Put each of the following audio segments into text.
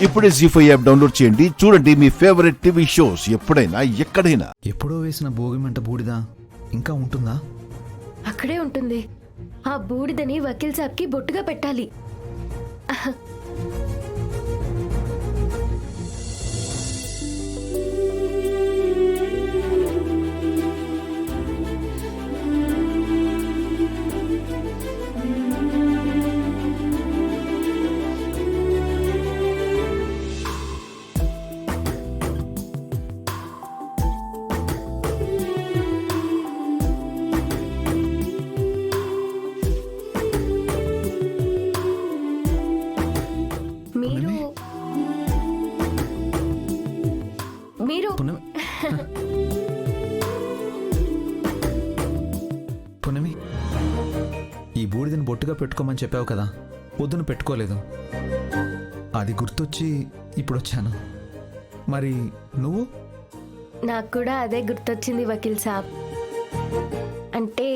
ఇప్పుడే జీ5 app download చేయండి. చూడండి మీ ఫేవరెట్ టీవీ షోస్ ఎప్పుడైనా ఎక్కడైనా. ఎప్పుడో వేసిన భోగి మంట బూడిద ఇంకా ఉంటుందా? అక్కడే ఉంటుంది. ఆ బూడిదని వకీల్ సాబ్కి బొట్టుగా పెట్టాలి. మీరు పునమి, ఈ బూడిదని బొట్టుగా పెట్టుకోమని చెప్పావు కదా, పొద్దున పెట్టుకోలేదు. అది గుర్తొచ్చి ఇప్పుడు వచ్చాను. మరి నువ్వు? నాకు కూడా అదే గుర్తొచ్చింది వకీల్ సాబ్. అంటే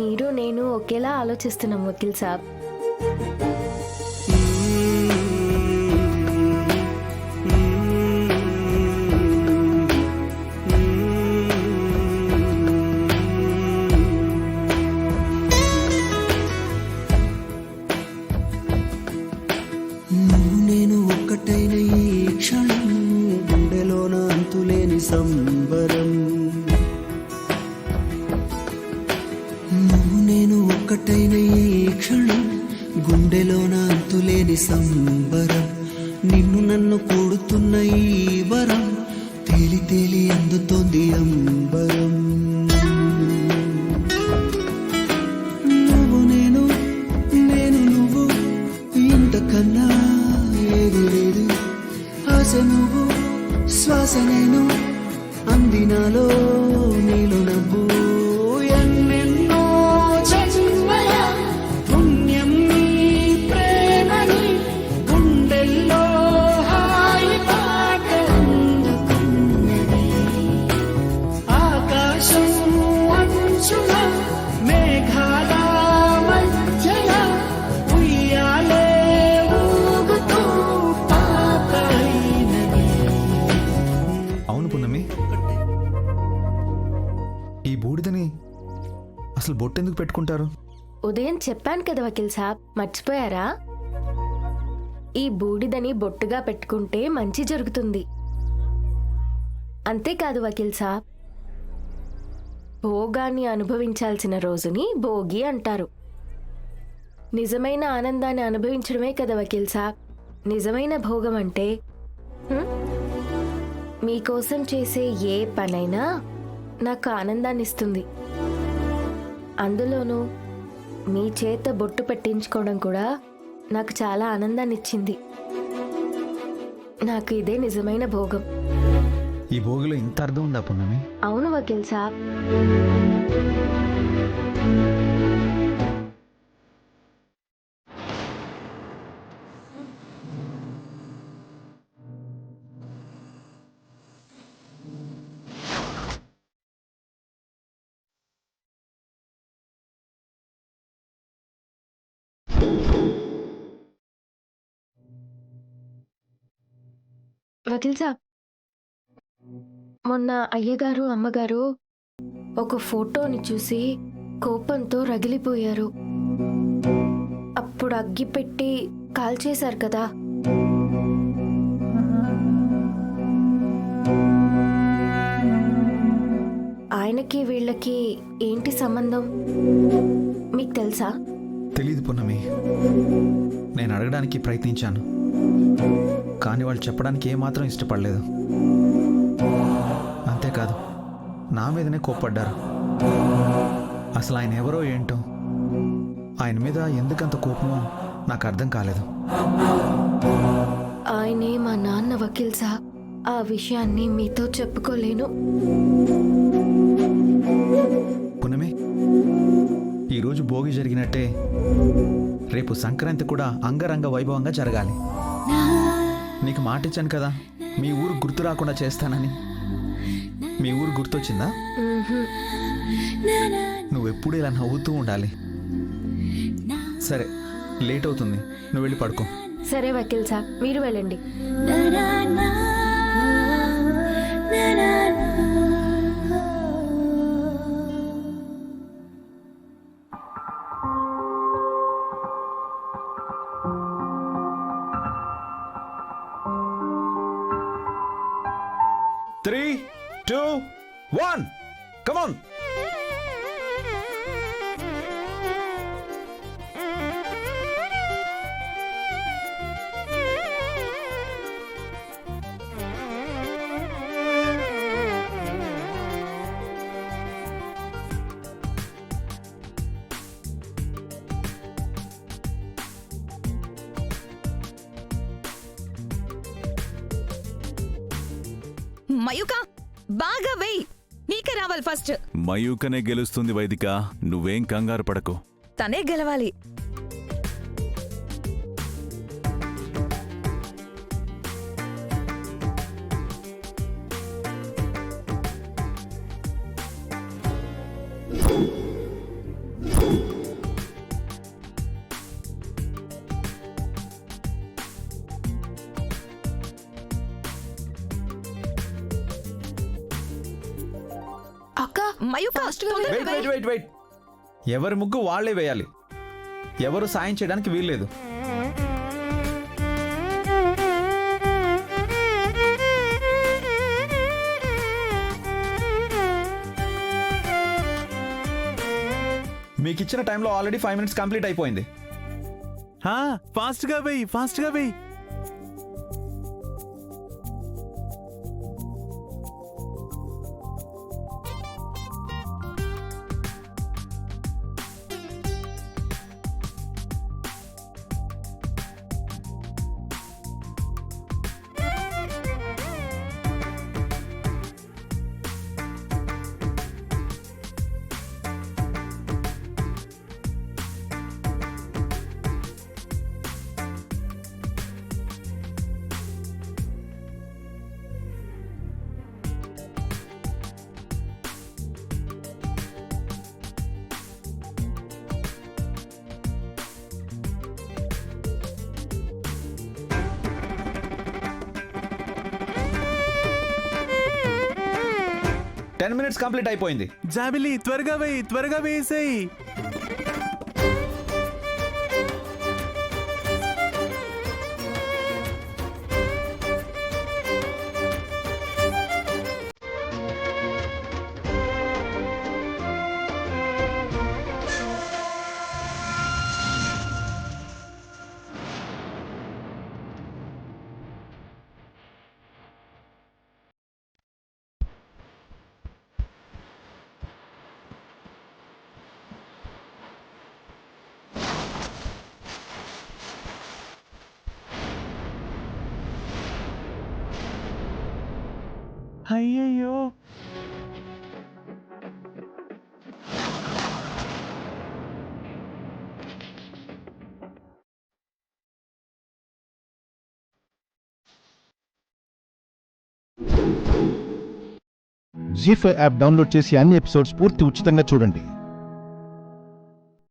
మీరు నేను ఒకేలా ఆలోచిస్తున్నాం వకీల్ సాబ్. సంబరం నువ్వు నేను ఒక్కటైన ఈ క్షణం, గుండెలోన అంతులేని సంబరం. నిన్ను నన్ను కూడుతున్న ఈ వరం, తేలి తేలి అందుతోంది అంబరం. నువ్వు నేను, నేను నువ్వు, ఇంతకన్నా ఏది లేదు. ఆశ నువ్వు, శ్వాస నేను, అందినాలో నీలో నవ్వు. ఎన్నెన్నో జన్మల పుణ్యం నీ ప్రేమని, గుండెల్లో హాయి పాట అందుకున్నది. ఆకాశం అంచున మేఘాల మధ్యల ఉయ్యాలే ఊగుతూ పాపైనది. అవును పున్నమి, ఈ బూడిదని అసలు బొట్టెందుకు పెట్టుకుంటారు? ఉదయం చెప్పాను కదా వకీల్ సాబ్, మర్చిపోయారా? ఈ బూడిదని బొట్టుగా పెట్టుకుంటే మంచి జరుగుతుంది. అంతేకాదు వకీల్ సాబ్, భోగాన్ని అనుభవించాల్సిన రోజుని భోగి అంటారు. నిజమైన ఆనందాన్ని అనుభవించడమే కదా వకీల్ సాబ్ నిజమైన భోగం అంటే. మీకోసం చేసే ఏ పనైనా నాకు ఆనందాన్ని ఇస్తుంది. అందులోనూ మీ చేత బొట్టు పెట్టించుకోవడం కూడా నాకు చాలా ఆనందాన్ని ఇచ్చింది. నాకు ఇదే నిజమైన భోగం. ఈ భోగిలో ఇంత అర్థం ఉందా పున్నమి? అవును వకీల్ సాబ్. వకీల్ సాబ్, మొన్న అయ్యగారు అమ్మగారు ఒక ఫోటోని చూసి కోపంతో రగిలిపోయారు. అప్పుడు అగ్గి పెట్టి కాల్చేశారు కదా. ఆయనకి వీళ్ళకి ఏంటి సంబంధం మీకు తెలుసా? తెలీదు పున్నమి. నేను అడగడానికి ప్రయత్నించాను, కానీ వాళ్ళు చెప్పడానికి ఏమాత్రం ఇష్టపడలేదు. అంతేకాదు, నా మీదనే కోప్పడ్డారు. అసలు ఆయన ఎవరో ఏంటో, ఆయన మీద ఎందుకంత కోపమో నాకు అర్థం కాలేదు. ఆయనే మా నాన్న వకీల్ సాబ్. ఆ విషయాన్ని మీతో చెప్పుకోలేను. పున్నమి, ఈరోజు భోగి జరిగినట్టే రేపు సంక్రాంతి కూడా అంగరంగ వైభవంగా జరగాలి. నీకు మాట ఇచ్చాను కదా, మీ ఊరు గుర్తు రాకుండా చేస్తానని. మీ ఊరు గుర్తొచ్చిందా? నువ్వెప్పుడు ఇలా నవ్వుతూ ఉండాలి. సరే, లేట్ అవుతుంది, నువ్వు వెళ్ళి పడుకో. సరే వకీల్ సాబ్, మీరు వెళ్ళండి. త్రీ, టూ, వన్, కమాన్. మయూక బాగా వెయ్, నీకే రావాలి ఫస్ట్. మయూకనే గెలుస్తుంది వైదిక, నువ్వేం కంగారు పడకు. తనే గెలవాలి. అక్క, మయూక తొందరగా వెయిట్ వెయ్. Wait wait wait. ఎవరి ముగ్గు వాళ్లే వేయాలి, ఎవరు సాయం చేయడానికి వీల్లేదు. మీకు ఇచ్చిన టైంలో ఆల్రెడీ 5 minutes కంప్లీట్ అయిపోయింది. ఫాస్ట్ గా వెయ్యి, ఫాస్ట్ గా వెయ్యి. టెన్ మినిట్స్ కంప్లీట్ అయిపోయింది. జాబిలి త్వరగా వెయ్యి, త్వరగా వేసేయి. అయ్యయ్యో, జీ5 యాప్ డౌన్లోడ్ చేసి అన్ని ఎపిసోడ్స్ పూర్తి ఉచితంగా చూడండి.